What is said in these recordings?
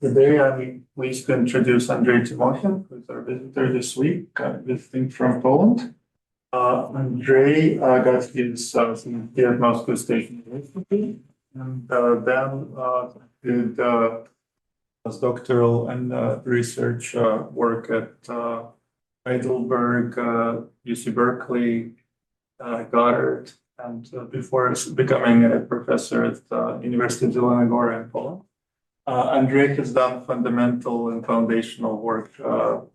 Today, I'm pleased to introduce Andrey Timokhin, who's our visitor this week, visiting from Poland. Andrey got his PhD at Moscow State University, and then did postdoctoral and research work at Heidelberg, UC Berkeley, Goddard, and before becoming a professor at University of Zielona, Gora in Poland. Andrey has done fundamental and foundational work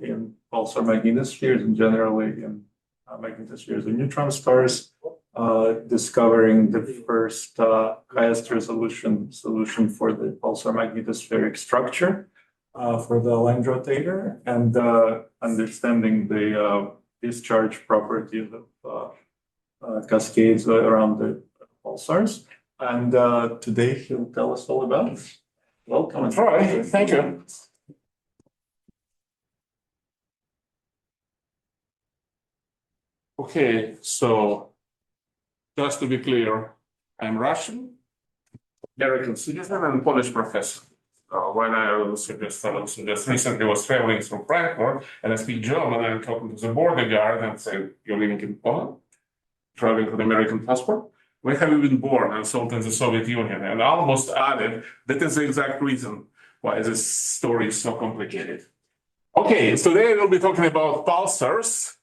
in pulsar magnetospheres and generally in magnetospheres and neutron stars, discovering the first highest resolution solution for the pulsar magnetospheric structure for the Lagrange rotator, and understanding the discharge properties of cascades around the pulsars. And today he'll tell us all about it. Welcome. All right, thank you. Okay, so just to be clear, I'm Russian, American citizen, and Polish professor. When I just recently was traveling through Frankfurt and I speak German, I'm talking to the border guard and saying, "You're living in Poland, traveling with an American passport? Where have you been born and sold in the Soviet Union?" And I almost added, that is the exact reason why this story is so complicated. Okay, so today we'll be talking about pulsars.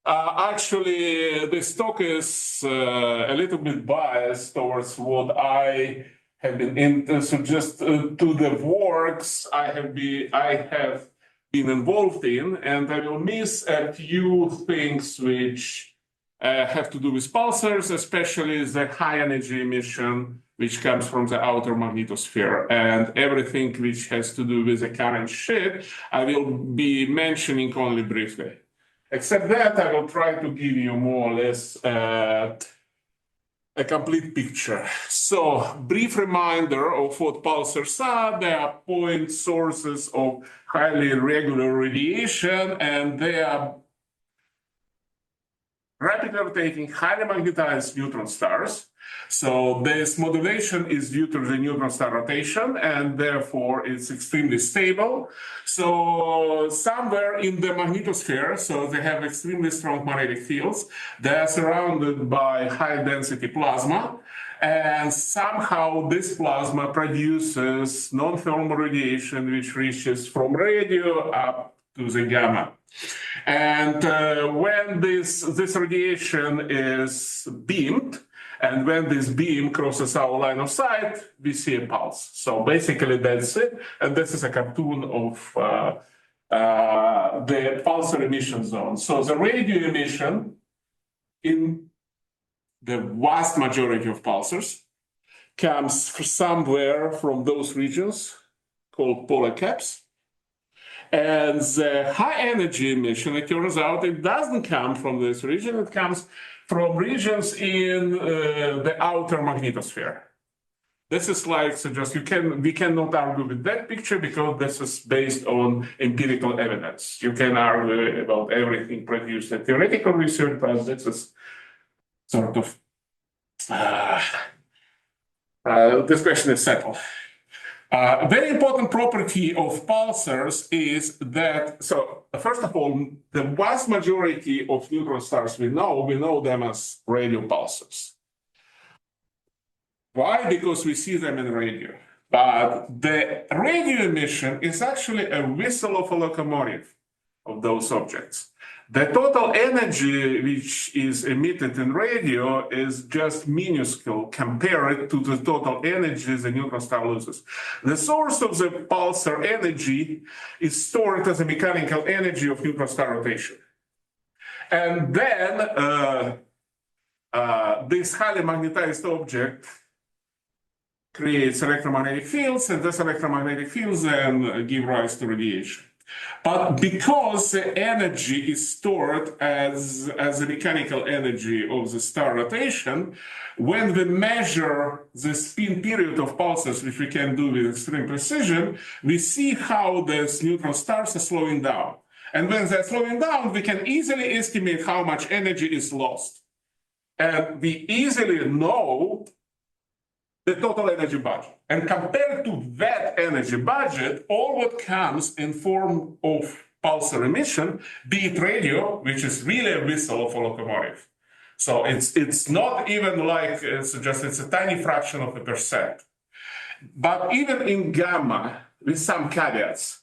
Actually, this talk is a little bit biased towards what I have been into, so just to the works I have been involved in, and I will miss a few things which have to do with pulsars, especially the high energy emission which comes from the outer magnetosphere, and everything which has to do with the current sheet I will be mentioning only briefly. Except that I will try to give you more or less a complete picture. So, brief reminder of what pulsars are. They are point sources of highly irregular radiation, and they are rapidly rotating, highly magnetized neutron stars. So this modulation is due to the neutron star rotation, and therefore it's extremely stable. So somewhere in the magnetosphere, so they have extremely strong magnetic fields. They are surrounded by high density plasma, and somehow this plasma produces non-thermal radiation which reaches from radio up to the gamma. And when this radiation is beamed, and when this beam crosses our line of sight, we see a pulse. So basically that's it. And this is a cartoon of the pulsar emission zone. So the radio emission in the vast majority of pulsars comes somewhere from those regions called polar caps. And the high energy emission, it turns out, it doesn't come from this region, it comes from regions in the outer magnetosphere. This is like, so just we cannot argue with that picture because this is based on empirical evidence. You can argue about everything produced in theoretical research, but this is sort of, this question is settled. A very important property of pulsars is that, so first of all, the vast majority of neutron stars we know them as radio pulsars. Why? Because we see them in radio. But the radio emission is actually a whistle of a locomotive of those objects. The total energy which is emitted in radio is just minuscule compared to the total energy the neutron star loses. The source of the pulsar energy is stored as a mechanical energy of neutron star rotation. And then this highly magnetized object creates electromagnetic fields, and these electromagnetic fields then give rise to radiation. But because the energy is stored as the mechanical energy of the star rotation, when we measure the spin period of pulsars, which we can do with extreme precision, we see how these neutron stars are slowing down. And when they're slowing down, we can easily estimate how much energy is lost. And we easily know the total energy budget. And compared to that energy budget, all what comes in form of pulsar emission, be it radio, which is really a whistle of a locomotive. So it's not even like it's a tiny fraction of a percent. But even in gamma, with some caveats,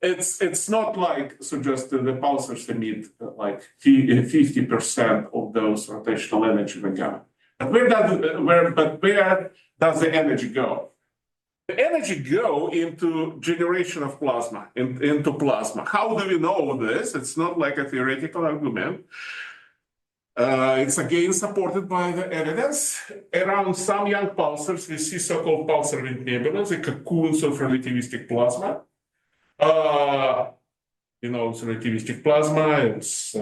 it's not like just the pulsars emit like 50% of those rotational energy in gamma. But where does the energy go? The energy go into generation of plasma, into plasma. How do we know this? It's not like a theoretical argument. It's again supported by the evidence. Around some young pulsars, we see so-called pulsar wind nebulas, the cocoons of relativistic plasma. It's relativistic plasma, it's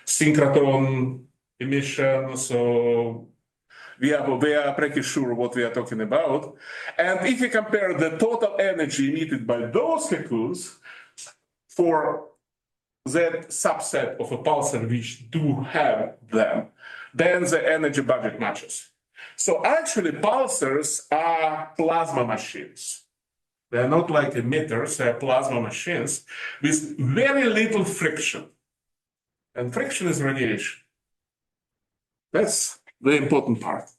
synchrotron emission, so we are pretty sure what we are talking about. And if you compare the total energy emitted by those cocoons for that subset of a pulsar which do have them, then the energy budget matches. So actually pulsars are plasma machines. They're not like emitters, they're plasma machines with very little friction. And friction is radiation. That's the important part.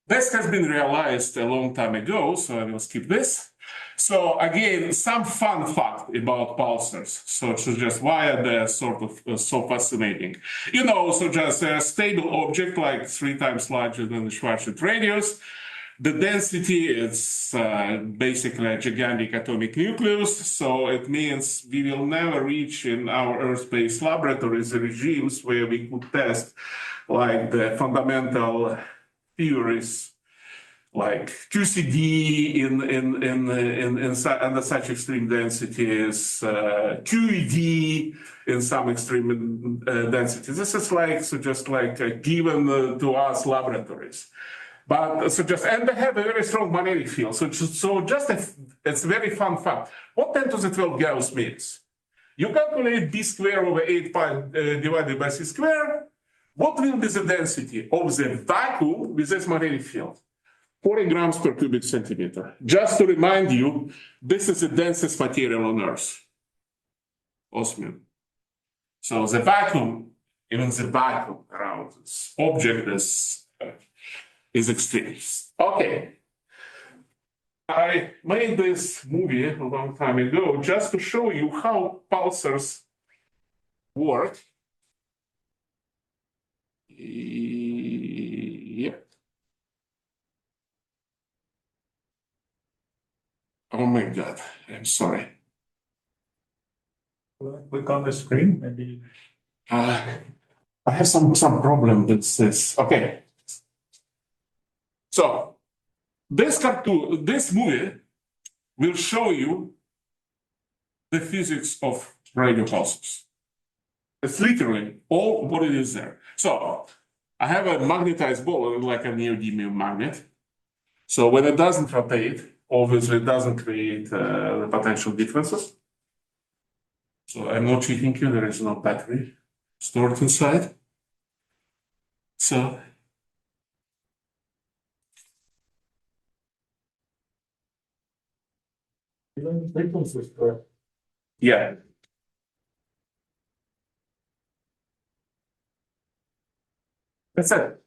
This has been realized a long time ago, so I will skip this. So again, some fun fact about pulsars. So just why are they sort of so fascinating? So just a stable object like 3 times larger than the Schwarzschild radius. The density is basically a gigantic atomic nucleus, so it means we will never reach in our Earth-based laboratories the regimes where we could test like the fundamental theories like QCD under such extreme densities, QED in some extreme densities. This is just given to us laboratories. But and they have a very strong magnetic field. It's a very fun fact. What 10 to the 12 Gauss means? You calculate b square over 8 pi divided by c square. What will be the density of the vacuum with this magnetic field? 40 grams per cubic centimeter. Just to remind you, this is the densest material on Earth, osmium. So the vacuum, even the vacuum around this object is extreme. Okay. I made this movie a long time ago just to show you how pulsars work. Yeah. Oh my God, I'm sorry. Click on the screen, maybe. I have some problem with this. Okay. So this movie will show you the physics of radio pulses. It's literally all what it is there. So I have a magnetized ball like a neodymium magnet. So when it doesn't rotate, obviously it doesn't create the potential differences. So I'm not cheating you, there is no battery stored inside. So yeah. That's it.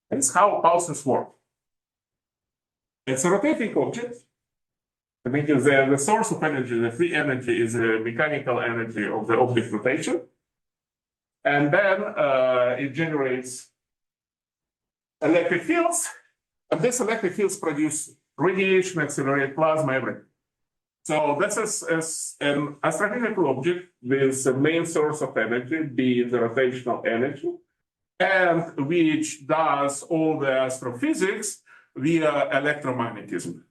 That's how pulsars work. It's a rotating object. I mean, the source of energy, the free energy, is the mechanical energy of the object rotation. And then it generates electric fields. And these electric fields produce radiation, accelerate plasma, everything. So this is an astrophysical object with the main source of energy, be the rotational energy, and which does all the astrophysics via electromagnetism.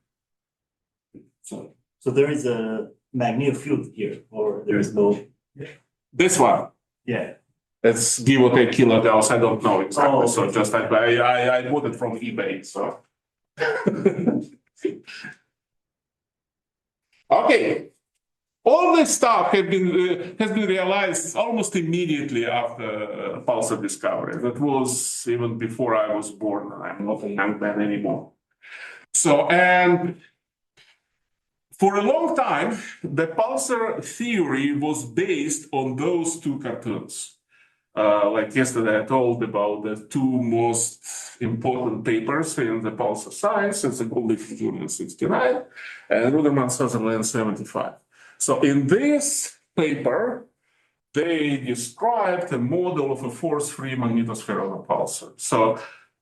So there is a magnetic field here, or there is no? This one. Yeah. It's give or take kilogauss. I don't know exactly. Oh, okay. So just I bought it from eBay. So. Okay. All this stuff has been realized almost immediately after pulsar discovery. That was even before I was born. I'm not a young man anymore. So, and for a long time, the pulsar theory was based on those two cartoons. Like yesterday, I told about the two most important papers in the pulsar science. It's the Goldie-Julian 69 and Ruderman-Sutherland 75. So in this paper, they described a model of a force-free magnetosphere on a pulsar. So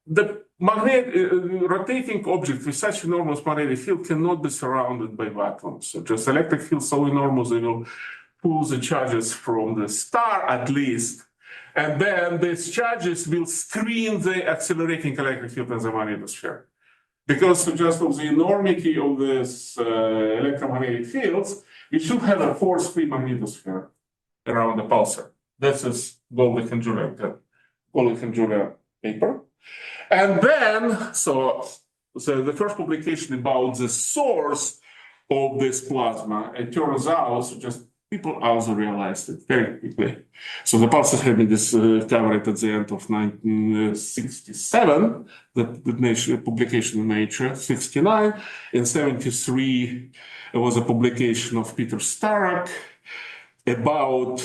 the rotating object with such enormous magnetic field cannot be surrounded by vacuums. So just electric field so enormous, they will pull the charges from the star at least. And then these charges will screen the accelerating electric field in the magnetosphere. Because just of the enormity of this electromagnetic fields, we should have a force-free magnetosphere around the pulsar. This is Goldie and Julia paper. And then, so the first publication about the source of this plasma, it turns out, so just people also realized it very quickly. So the pulsars had been discovered at the end of 1967, the publication in Nature, 69. In 73, there was a publication of Peter Starrett about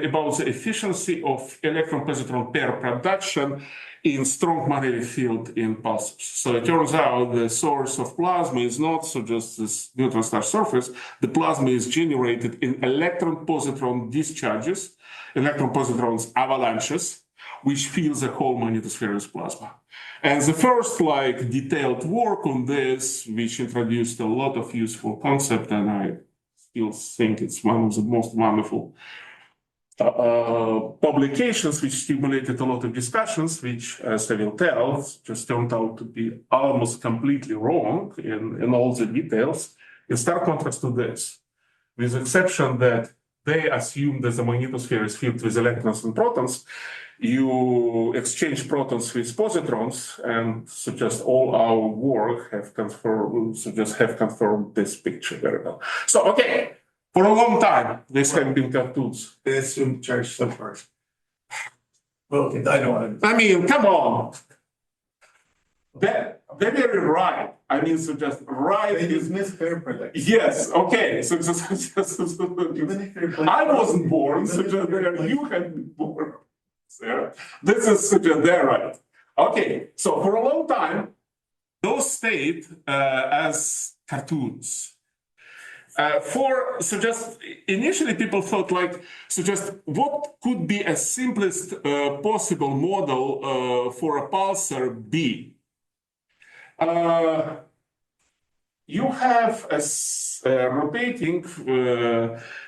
about the efficiency of electron-positron pair production in strong magnetic field in pulsars. So it turns out the source of plasma is not so just this neutron star surface. The plasma is generated in electron-positron discharges, electron-positrons avalanches, which fills the whole magnetosphere as plasma. And the first detailed work on this, which introduced a lot of useful concept, and I still think it's one of the most wonderful publications, which stimulated a lot of discussions, which, as I will tell, just turned out to be almost completely wrong in all the details, in stark contrast to this, with the exception that they assume that the magnetosphere is filled with electrons and protons. You exchange protons with positrons, and so just all our work have confirmed this picture very well. So, okay, for a long time, these have been cartoons. They assume charge so first. Well, I don't want to. I mean, come on. They're very right. I mean, so just right. They dismiss fair production. Yes, okay. So just Even if they're I wasn't born, so just you had been born. So this is just they're right. Okay, so for a long time, those stayed as cartoons. Initially people thought what could be a simplest possible model for a pulsar be? You have a rotating,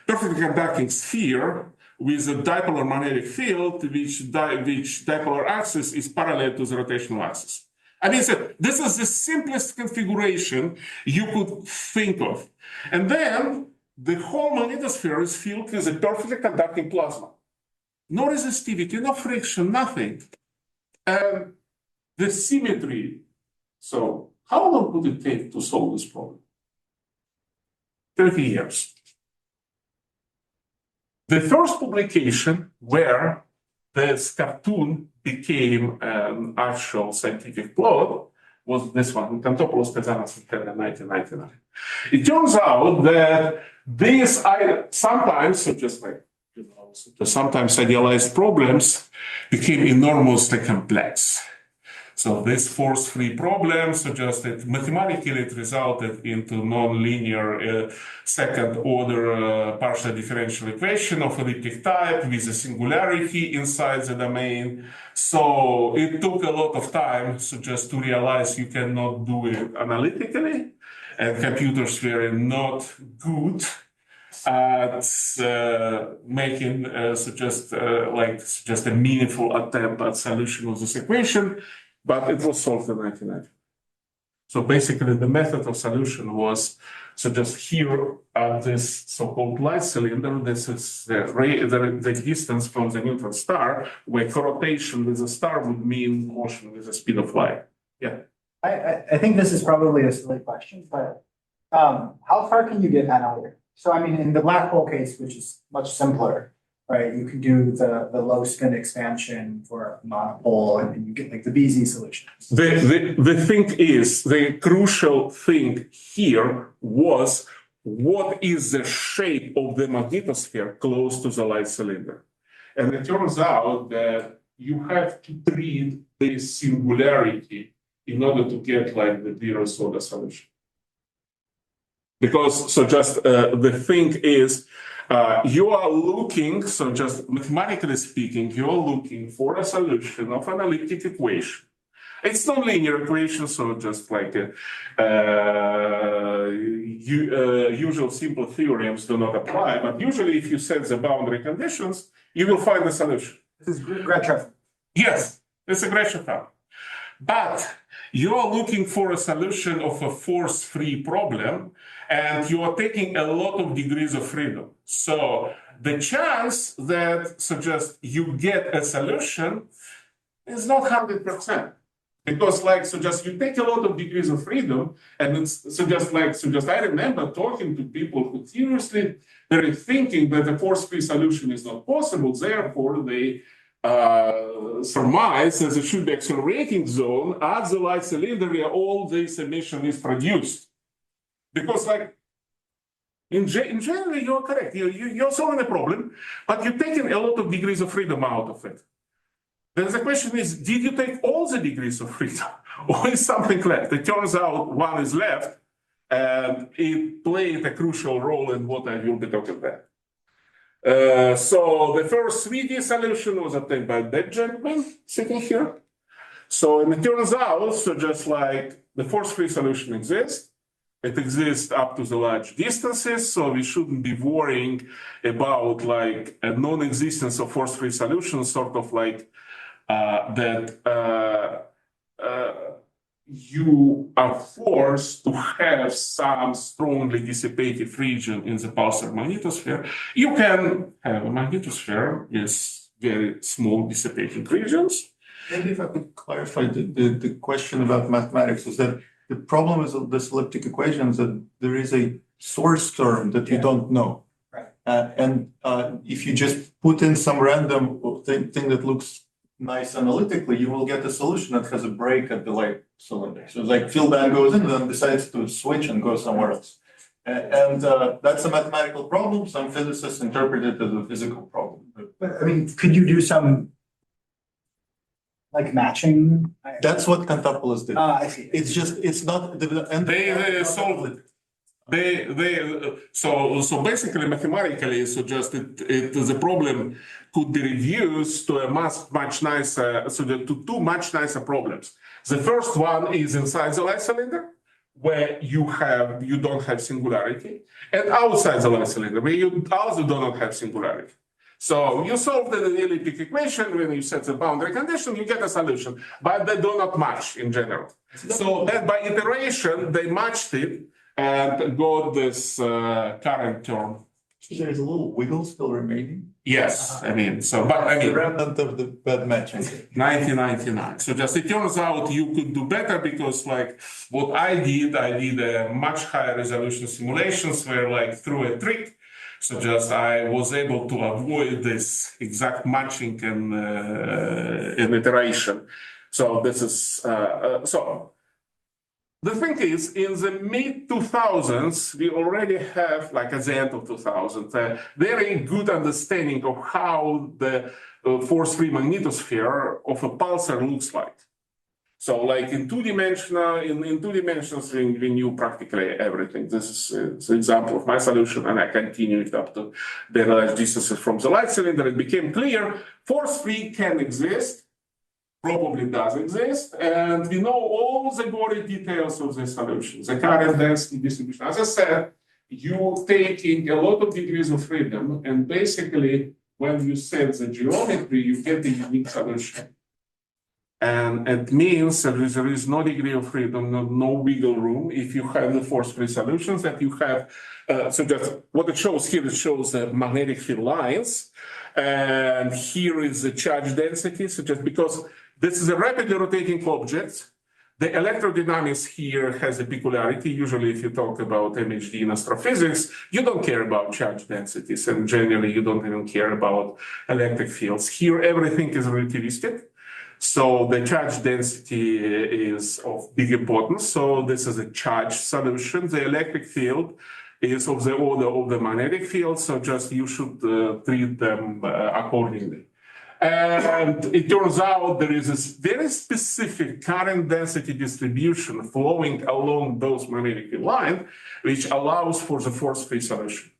perfectly conducting sphere with a dipolar magnetic field, which dipolar axis is parallel to the rotational axis. I mean, so this is the simplest configuration you could think of. And then the whole magnetosphere is filled with a perfectly conducting plasma. No resistivity, no friction, nothing. And the symmetry. So how long would it take to solve this problem? 30 years. The first publication where this cartoon became an actual scientific plot was this one, Kantopoulos Kazanas in 1999. It turns out that these sometimes, so just sometimes idealized problems became enormously complex. So this force-free problem suggested mathematically it resulted into non-linear second-order partial differential equation of elliptic type with a singularity inside the domain. So it took a lot of time just to realize you cannot do it analytically, and computers were not good at making just a meaningful attempt at solution of this equation. But it was solved in 1990. So basically, the method of solution was just here at this so-called light cylinder. This is the distance from the neutron star, where rotation with the star would mean motion with the speed of light. Yeah. I think this is probably a silly question, but how far can you get analytic? So I mean, in the black hole case, which is much simpler, right? You could do the low spin expansion for a monopole and you get like the BZ solution. The thing is, the crucial thing here was what is the shape of the magnetosphere close to the light cylinder. And it turns out that you have to treat this singularity in order to get like the zero soda solution. Because, so just the thing is, you are looking, so just mathematically speaking, you're looking for a solution of an elliptic equation. It's non-linear equation, so just like usual simple theorems do not apply, but usually if you set the boundary conditions, you will find the solution. This is Gretscher. Yes, it's a Gretscher problem. But you're looking for a solution of a force-free problem, and you are taking a lot of degrees of freedom. So the chance that suggests you get a solution is not 100%. Because like, so just you take a lot of degrees of freedom, and it's so just I remember talking to people who seriously, they're thinking that a force-free solution is not possible, therefore they surmise that there should be accelerating zone at the light cylinder where all this emission is produced. Because like, in general, you're correct, you're solving a problem, but you're taking a lot of degrees of freedom out of it. Then the question is, did you take all the degrees of freedom or is something left? It turns out one is left and it played a crucial role in what I will be talking about. So the first 3D solution was obtained by that gentleman sitting here. So and it turns out, so just like the force-free solution exists, it exists up to the large distances, so we shouldn't be worrying about like a non-existence of force-free solutions, sort of like you are forced to have some strongly dissipative region in the pulsar magnetosphere. You can have a magnetosphere with very small dissipating regions. Maybe if I could clarify the question about mathematics is that the problem with this elliptic equation is that there is a source term that you don't know. Right. And if you just put in some random thing that looks nice analytically, you will get a solution that has a break at the light cylinder. So it's like field band goes in and then decides to switch and go somewhere else. And that's a mathematical problem. Some physicists interpret it as a physical problem. But I mean, could you do some like matching? That's what Cantopoulos did. I see. It's just, it's not, They solved it. So basically mathematically, so just the problem could be reduced to a much nicer, to two much nicer problems. The first one is inside the light cylinder, where you don't have singularity, and outside the light cylinder, where you also do not have singularity. So you solve the elliptic equation, when you set the boundary condition, you get a solution, but they do not match in general. So then by iteration, they matched it, and got this current term. There's a little wiggle still remaining. Yes, I mean, so, but I mean, The remnant of the bad matching. 1999. So just it turns out you could do better because like what I did a much higher resolution simulations where like through a trick. So just I was able to avoid this exact matching and iteration. So this is, so. The thing is, in the mid-2000s, we already have, like at the end of 2000, a very good understanding of how the force-free magnetosphere of a pulsar looks like. So like in two dimensions, we knew practically everything. This is the example of my solution, and I continue it up to very large distances from the light cylinder. It became clear force-free can exist. Probably does exist, and we know all the gory details of the solution, the current density distribution. As I said, you taking a lot of degrees of freedom, and basically, when you set the geometry, you get a unique solution. And it means that there is no degree of freedom, no wiggle room. If you have the force-free solutions that you have, so just what it shows here, it shows the magnetic field lines, and here is the charge density. So just because this is a rapidly rotating object, The electrodynamics here has a peculiarity. Usually, if you talk about MHD in astrophysics, you don't care about charge densities, and generally, you don't even care about electric fields. Here, everything is relativistic. So the charge density is of big importance. So this is a charge solution. The electric field is of the order of the magnetic field. So just you should treat them accordingly. And it turns out there is a very specific current density distribution flowing along those magnetic field lines, which allows for the force-free solution.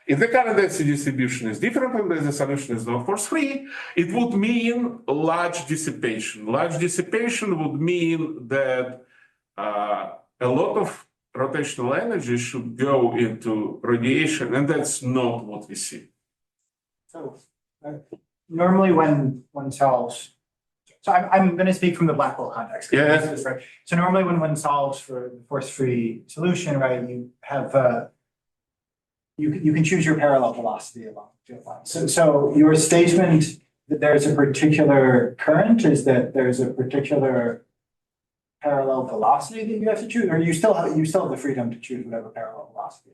If the current density distribution is different and the solution is not force-free, it would mean large dissipation. Large dissipation would mean that a lot of rotational energy should go into radiation, and that's not what we see. So normally when one solves, so I'm going to speak from the black hole context. Yeah. This is right. So normally when one solves for the force-free solution, right, you have you can choose your parallel velocity along the field line. So your statement that there's a particular current is that there's a particular parallel velocity that you have to choose, or you still have the freedom to choose whatever parallel velocity.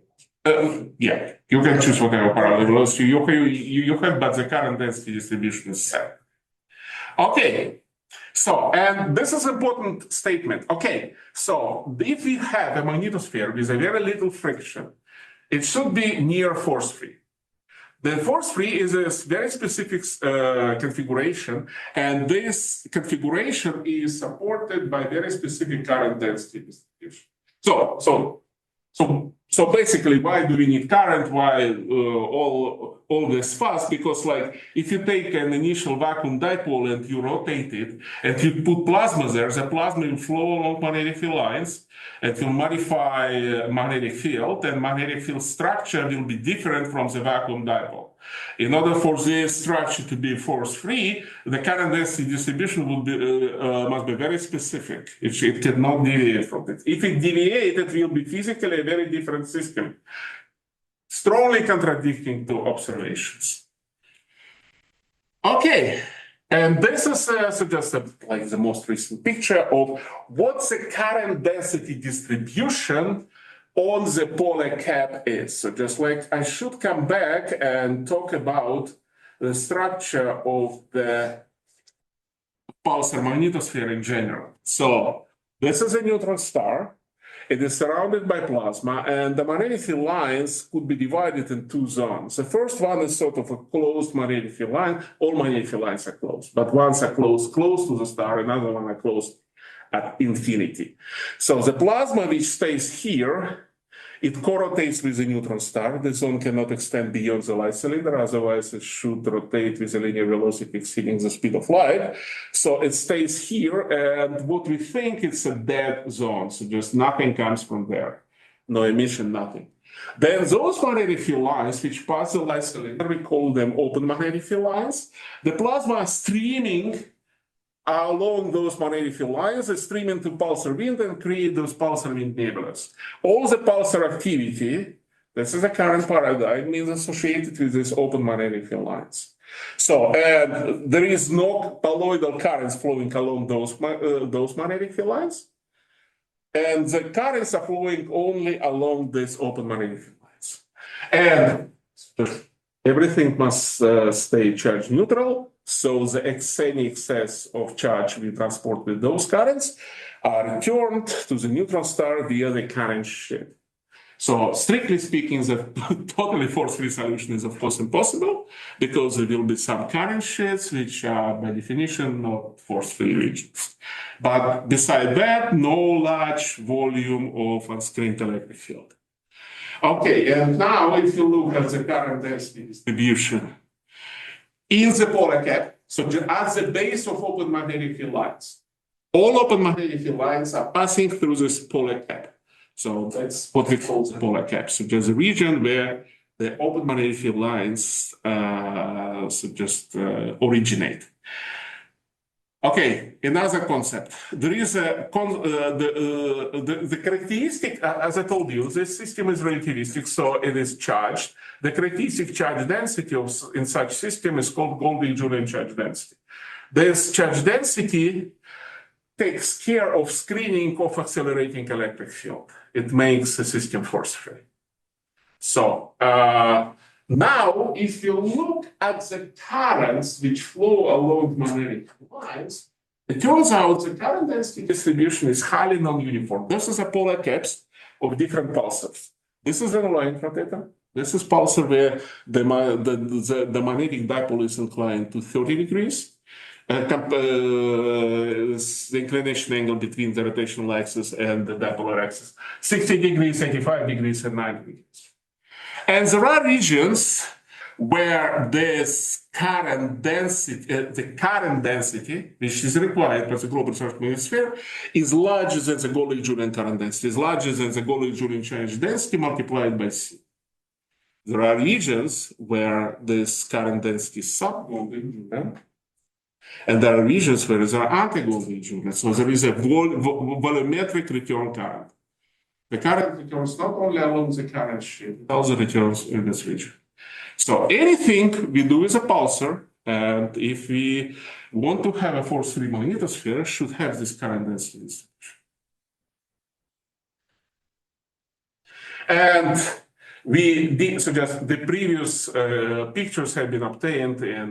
Yeah, you can choose whatever parallel velocity you have, but the current density distribution is set. Okay, so, and this is an important statement. Okay, so if we have a magnetosphere with a very little friction, it should be near force-free. The force-free is a very specific configuration, and this configuration is supported by very specific current density distribution. So basically, why do we need current? Why all this fast? Because like if you take an initial vacuum dipole and you rotate it and you put plasma there, the plasma will flow along magnetic field lines and will modify magnetic field, and magnetic field structure will be different from the vacuum dipole. In order for this structure to be force-free, the current density distribution would be, must be very specific. It cannot deviate from it. If it deviates, it will be physically a very different system, strongly contradicting to observations. Okay, and this is just like the most recent picture of what the current density distribution on the polar cap is. So just like I should come back and talk about the structure of the pulsar magnetosphere in general. So this is a neutron star. It is surrounded by plasma, and the magnetic field lines could be divided in two zones. The first one is sort of a closed magnetic field line. All magnetic field lines are closed, but ones are close to the star, another one are closed at infinity. So the plasma which stays here, it corrotates with the neutron star. The zone cannot extend beyond the light cylinder, otherwise it should rotate with a linear velocity exceeding the speed of light. So it stays here, and what we think is a dead zone, so just nothing comes from there. No emission, nothing. Then those magnetic field lines which pass the light cylinder, we call them open magnetic field lines. The plasma is streaming along those magnetic field lines, they stream into pulsar wind and create those pulsar wind nebulas. All the pulsar activity, this is the current paradigm, is associated with these open magnetic field lines. So there is no colloidal currents flowing along those magnetic field lines, and the currents are flowing only along these open magnetic field lines. And everything must stay charge neutral. So the any excess of charge we transport with those currents are returned to the neutron star via the current shed. So strictly speaking, the totally force-free solution is of course impossible because there will be some current sheds which are by definition not force-free regions. But beside that, no large volume of unscreened electric field. Okay, and now if you look at the current density distribution in the polar cap, so at the base of open magnetic field lines, all open magnetic field lines are passing through this polar cap. So that's what we call the polar cap. So there's a region where the open magnetic field lines originate. Okay, another concept. There is the characteristic, as I told you, this system is relativistic, so it is charged. The characteristic charge density in such system is called Golding-Julian charge density. This charge density takes care of screening of accelerating electric field. It makes the system force-free. So now, if you look at the currents which flow along magnetic lines, it turns out the current density distribution is highly non-uniform. This is a polar caps of different pulsars. This is an aligned rotator. This is pulsar where the magnetic dipole is inclined to 30 degrees. The inclination angle between the rotational axis and the dipolar axis, 60 degrees, 85 degrees, and 90 degrees. And there are regions where this current density, which is required by the global magnetic sphere, is larger than the Gauss-Julian current density, is larger than the Gauss-Julian charge density multiplied by C. There are regions where this current density is sub-Gauss-Julian, and there are regions where there are anti-Gauss-Julian. So there is a volumetric return current. The current returns not only along the current sheet, it also returns in this region. So anything we do with a pulsar, and if we want to have a force-free magnetosphere, should have this current density distribution. And we did suggest the previous pictures have been obtained in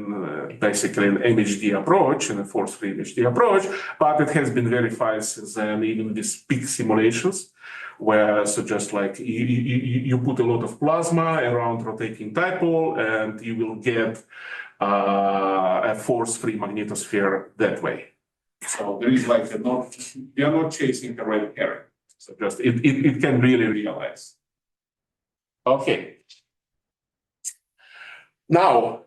basically an MHD approach, in a force-free MHD approach, but it has been verified since then, even with peak simulations, where so just like you put a lot of plasma around rotating dipole, and you will get a force-free magnetosphere that way. So there is like we are not chasing a red herring. So just it can really realize. Okay. Now,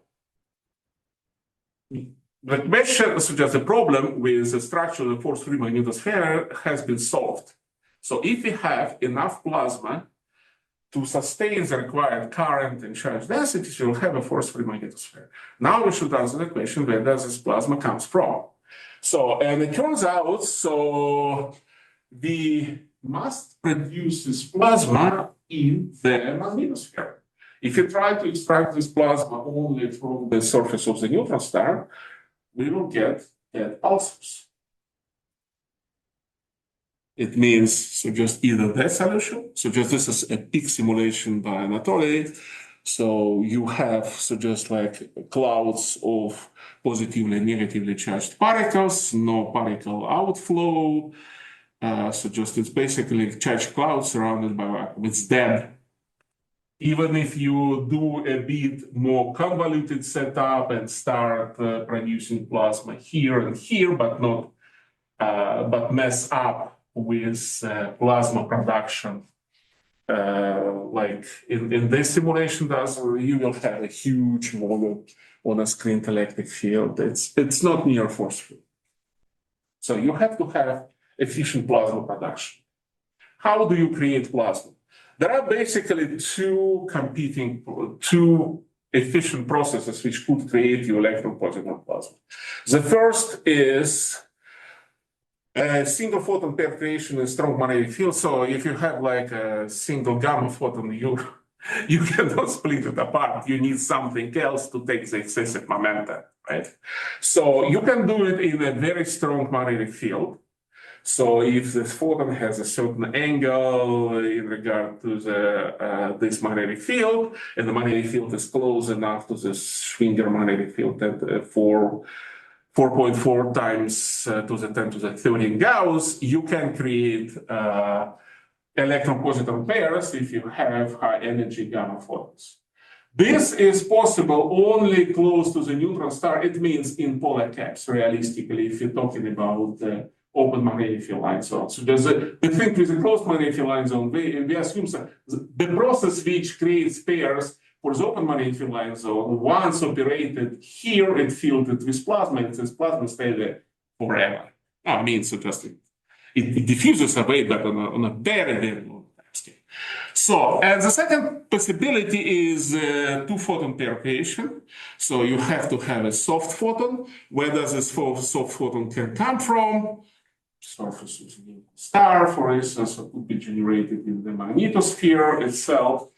the question suggests the problem with the structure of the force-free magnetosphere has been solved. So if we have enough plasma to sustain the required current and charge densities, we will have a force-free magnetosphere. Now we should answer the question, where does this plasma comes from? So, and it turns out, so we must produce this plasma in the magnetosphere. If you try to extract this plasma only from the surface of the neutron star, we will get pulsars. It means, so just either that solution, so just this is a peak simulation by Anatoly. So you have, so just like clouds of positively and negatively charged particles, no particle outflow. So just it's basically charged cloud surrounded by vacuum. It's dead. Even if you do a bit more convoluted setup and start producing plasma here and here, but not, but mess up with plasma production, like in this simulation does, you will have a huge volume on a screen electric field. It's not near force-free. So you have to have efficient plasma production. How do you create plasma? There are basically two efficient processes which could create your electron-positive plasma. The first is a single photon pair creation in strong magnetic field. So if you have like a single gamma photon, you cannot split it apart. You need something else to take the excessive momentum, right? So you can do it in a very strong magnetic field. So if the photon has a certain angle in regard to this magnetic field, and the magnetic field is close enough to the Schwinger magnetic field at 4.4 times to the 10 to the 13 Gauss, you can create electron-positron pairs if you have high-energy gamma photons. This is possible only close to the neutron star. It means in polar caps, realistically, if you're talking about the open magnetic field line zone. So there's the thing with the closed magnetic field line zone, we assume that the process which creates pairs for the open magnetic field line zone, once operated here and filled with plasma, and this plasma stays there forever. I mean, so just it diffuses away, but on a very, very low time scale. So, and the second possibility is two-photon pair creation. So you have to have a soft photon. Where does this soft photon can come from? Surface of the star, for instance, or could be generated in the magnetosphere itself.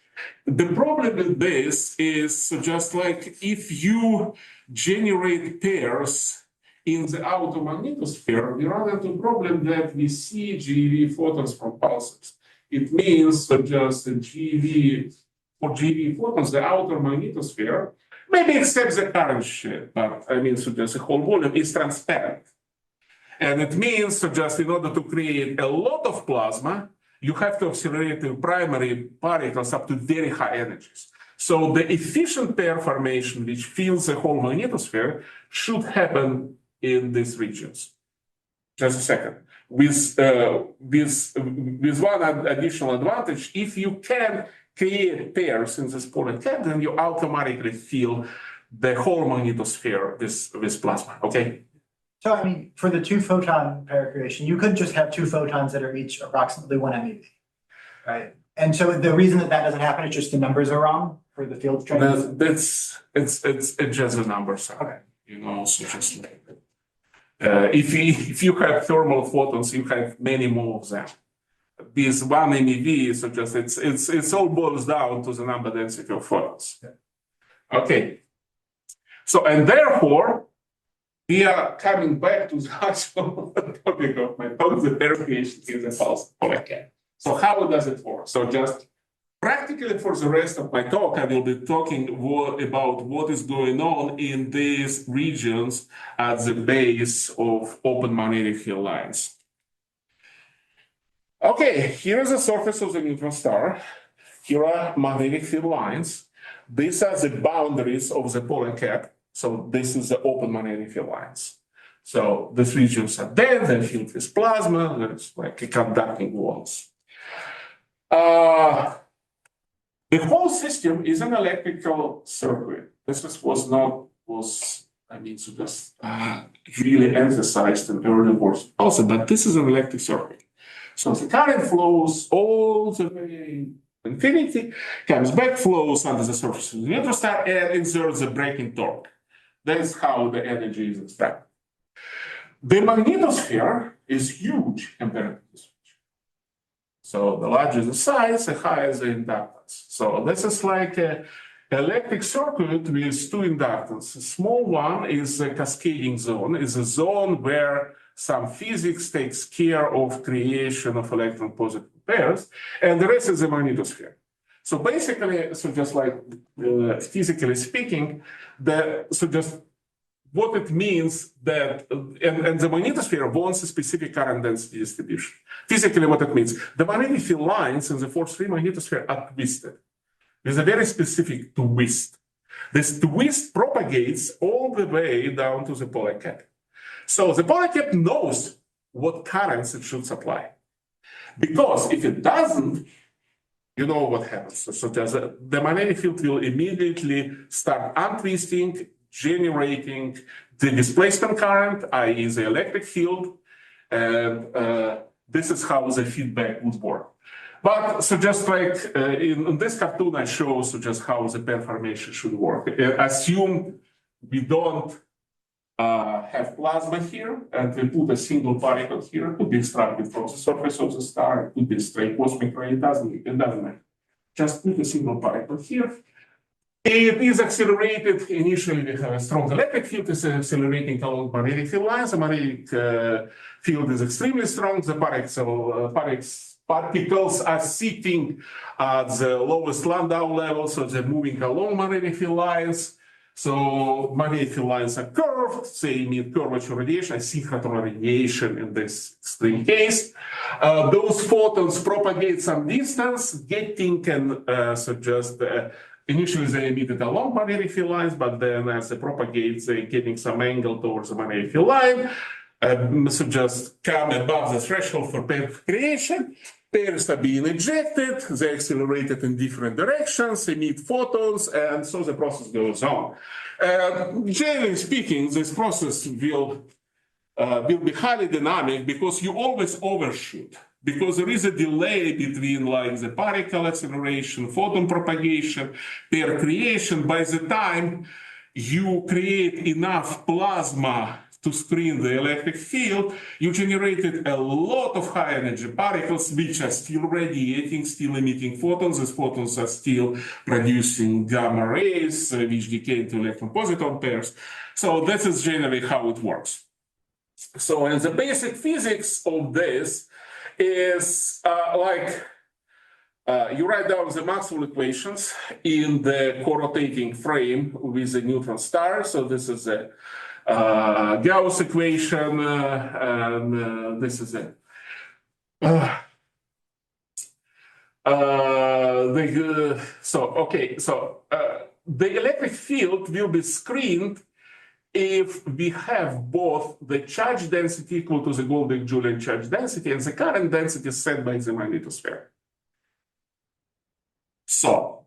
The problem with this is just like if you generate pairs in the outer magnetosphere, we run into a problem that we see GeV photons from pulsars. It means that just the GeV, for GeV photons, the outer magnetosphere, maybe except the current shit, but I mean, so just the whole volume is transparent. And it means so just in order to create a lot of plasma, you have to accelerate the primary particles up to very high energies. So the efficient pair formation, which fills the whole magnetosphere, should happen in these regions. Just a second. With one additional advantage, if you can create pairs in this polar cap, then you automatically fill the whole magnetosphere with plasma, okay? So I mean, for the two photon pair creation, you could just have two photons that are each approximately 1 MeV, right? And so the reason that doesn't happen is just the numbers are wrong for the field strength. It's just the numbers. Okay. You know, so just like if you have thermal photons, you have many more of them. This 1 MeV, so just it's all boils down to the number density of photons. Yeah. Okay. So and therefore, we are coming back to the actual topic of my talk, the derivation in the pulse. Okay. So how does it work? So just practically for the rest of my talk, I will be talking about what is going on in these regions at the base of open magnetic field lines. Okay, here is the surface of the neutron star. Here are magnetic field lines. These are the boundaries of the polar cap. So this is the open magnetic field lines. So these regions are dead, they're filled with plasma, there's like a conducting walls. The whole system is an electrical circuit. This was really emphasized in early works also, but this is an electric circuit. So the current flows all the way infinity, comes back, flows under the surface of the neutron star, and exerts a braking torque. That's how the energy is extracted. The magnetosphere is huge compared to this. So the larger the size, the higher the inductance. So this is like an electric circuit with two inductances. A small one is a cascading zone, is a zone where some physics takes care of creation of electron positive pairs, and the rest is the magnetosphere. So basically, so just like physically speaking, what it means that, and the magnetosphere wants a specific current density distribution. Physically, what it means, the magnetic field lines in the force-free magnetosphere are twisted. There's a very specific twist. This twist propagates all the way down to the polar cap. So the polar cap knows what currents it should supply. Because if it doesn't, you know what happens. So the magnetic field will immediately start untwisting, generating the displacement current, i.e. the electric field, and this is how the feedback would work. But so just like in this cartoon, I show so just how the pair formation should work. Assume we don't have plasma here, and we put a single particle here. It could be extracted from the surface of the star. It could be a straight cosmic ray. It doesn't matter. Just put a single particle here. It is accelerated. Initially, we have a strong electric field. It's accelerating along magnetic field lines. The magnetic field is extremely strong. The particles are sitting at the lowest Landau level, so they're moving along magnetic field lines. So magnetic field lines are curved, they emit curvature radiation, synchrotron radiation in this extreme case. Those photons propagate some distance, getting and initially they emitted along magnetic field lines, but then as they propagate, they're getting some angle towards the magnetic field line. So just come above the threshold for pair creation. Pairs are being ejected, they're accelerated in different directions, emit photons, and so the process goes on. Generally speaking, this process will be highly dynamic because you always overshoot, because there is a delay between like the particle acceleration, photon propagation, pair creation. By the time you create enough plasma to screen the electric field, you generated a lot of high energy particles which are still radiating, still emitting photons. These photons are still producing gamma rays which decay into electron positron pairs. So this is generally how it works. So, and the basic physics of this is you write down the Maxwell equations in the co-rotating frame with the neutron star. So this is a Gauss equation, and this is it. The electric field will be screened if we have both the charge density equal to the Golding-Julian charge density and the current density set by the magnetosphere. So,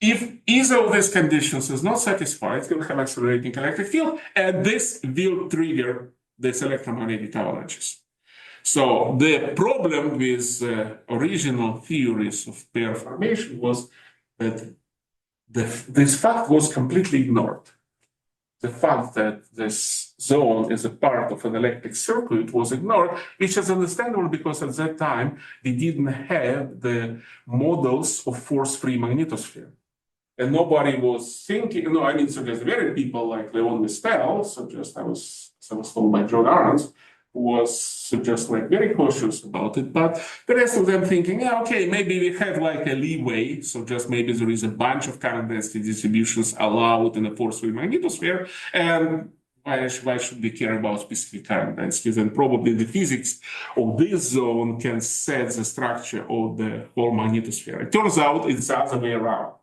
if either of these conditions is not satisfied, you'll have accelerating electric field, and this will trigger these electromagnetic avalanches. So, the problem with original theories of pair formation was that this fact was completely ignored. The fact that this zone is a part of an electric circuit was ignored, which is understandable because at that time we didn't have the models of force-free magnetosphere. And nobody was thinking, so just very people like Leon Mistel, I was told by John Arons, who was just very cautious about it, but the rest of them thinking, maybe we have a leeway, so just maybe there is a bunch of current density distributions allowed in a force-free magnetosphere, and why should we care about specific current densities? And probably the physics of this zone can set the structure of the whole magnetosphere. It turns out it's the other way around.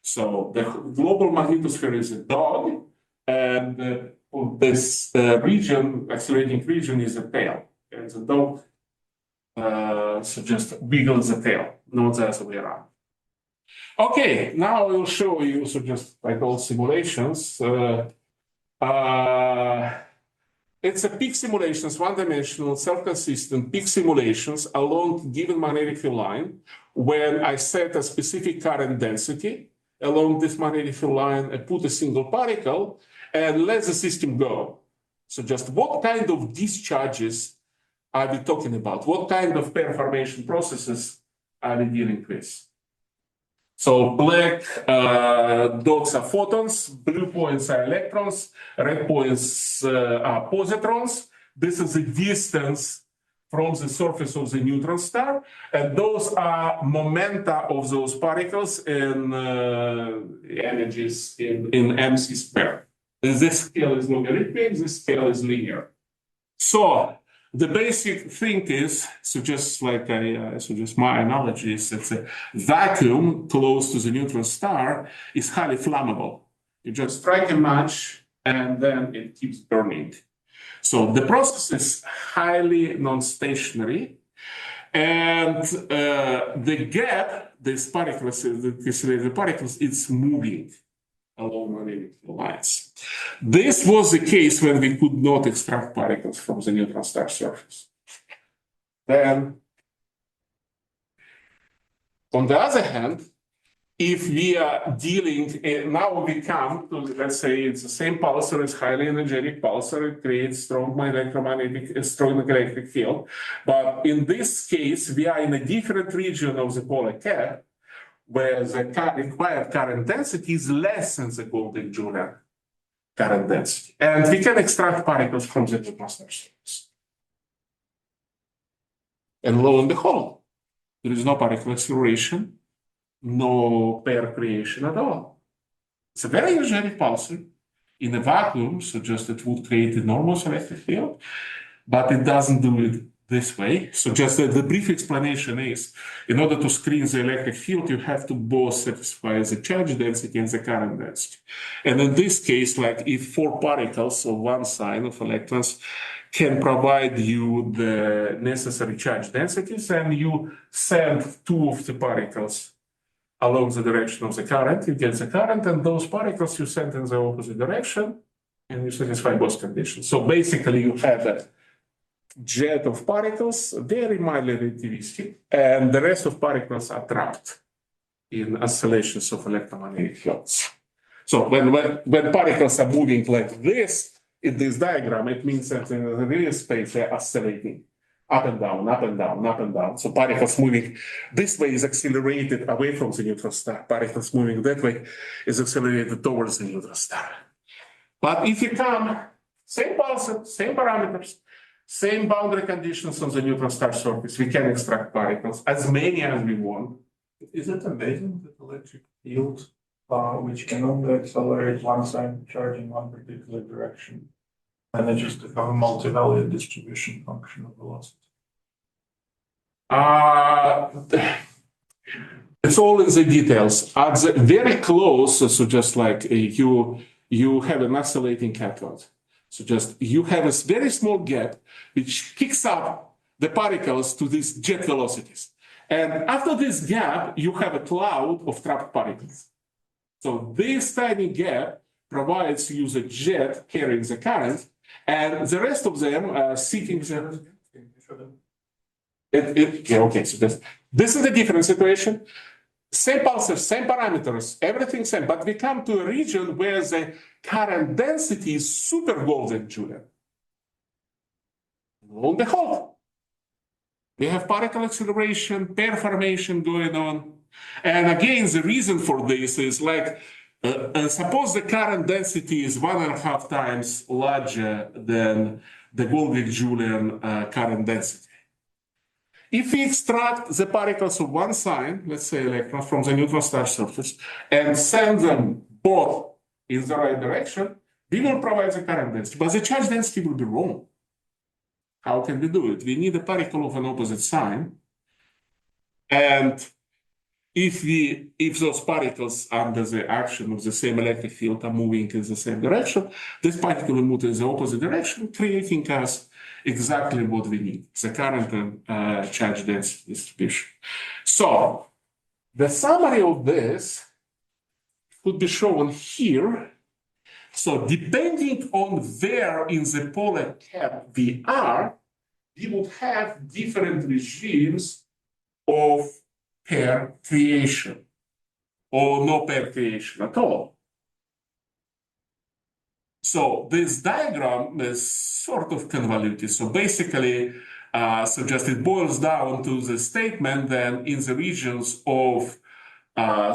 So the global magnetosphere is a dog, and this region, accelerating region, is a tail. And the dog just wiggles the tail, not the other way around. Okay, now I will show you, all simulations. It's a peak simulations, one-dimensional, self-consistent peak simulations along given magnetic field line when I set a specific current density along this magnetic field line, I put a single particle and let the system go. So just what kind of discharges are we talking about? What kind of pair formation processes are we dealing with? So black dots are photons, blue points are electrons, red points are positrons. This is the distance from the surface of the neutron star, and those are momenta of those particles in energies in mc squared. This scale is logarithmic, this scale is linear. So the basic thing is, my analogy is that the vacuum close to the neutron star is highly flammable. You just strike a match and then it keeps burning. So the process is highly non-stationary, and the gap, these particles, the particles, it's moving along magnetic lines. This was the case when we could not extract particles from the neutron star surface. Then, on the other hand, if we are dealing, now we come to, let's say, it's the same pulsar, it's highly energetic pulsar, it creates strong electric field. But in this case, we are in a different region of the polar cap, where the required current density is less than the Golding-Julian current density. And we can extract particles from the neutron star surface. And lo and behold, there is no particle acceleration, no pair creation at all. It's a very energetic pulsar in a vacuum, so just it would create enormous electric field, but it doesn't do it this way. So just the brief explanation is, in order to screen the electric field, you have to both satisfy the charge density and the current density. And in this case, if 4 particles of one sign of electrons can provide you the necessary charge densities, and you send 2 of the particles along the direction of the current, you get the current, and those particles you send in the opposite direction, and you satisfy both conditions. So basically, you have a jet of particles, very mildly relativistic, and the rest of particles are trapped in oscillations of electromagnetic fields. So when particles are moving like this in this diagram, it means that in the real space they're oscillating up and down, up and down, up and down. So particles moving this way is accelerated away from the neutron star. Particles moving that way is accelerated towards the neutron star. But if you come Same pulsar, same parameters, same boundary conditions on the neutron star surface. We can extract particles, as many as we want. Is it amazing that electric field, which can only accelerate one sign charge in one particular direction, manages to have a multivariate distribution function of velocity? It's all in the details. At the very close, so just like you have an oscillating cathode. So just you have a very small gap which kicks up the particles to these jet velocities. And after this gap, you have a cloud of trapped particles. So this tiny gap provides you the jet carrying the current, and the rest of them are sitting there. Okay, so this is a different situation. Same pulsars, same parameters, everything same, but we come to a region where the current density is super golden Julian. Lo and behold, we have particle acceleration, pair formation going on. And again, the reason for this is like, suppose the current density is 1.5 times larger than the golden Julian current density. If we extract the particles of one sign, let's say electrons from the neutron star surface, and send them both in the right direction, we will provide the current density, but the charge density will be wrong. How can we do it? We need a particle of an opposite sign. And if those particles under the action of the same electric field are moving in the same direction, this particle will move in the opposite direction, creating us exactly what we need, the current and charge density distribution. So the summary of this could be shown here. So depending on where in the polar cap we are, we would have different regimes of pair creation or no pair creation at all. So this diagram is sort of convoluted. So basically, just it boils down to the statement that in the regions of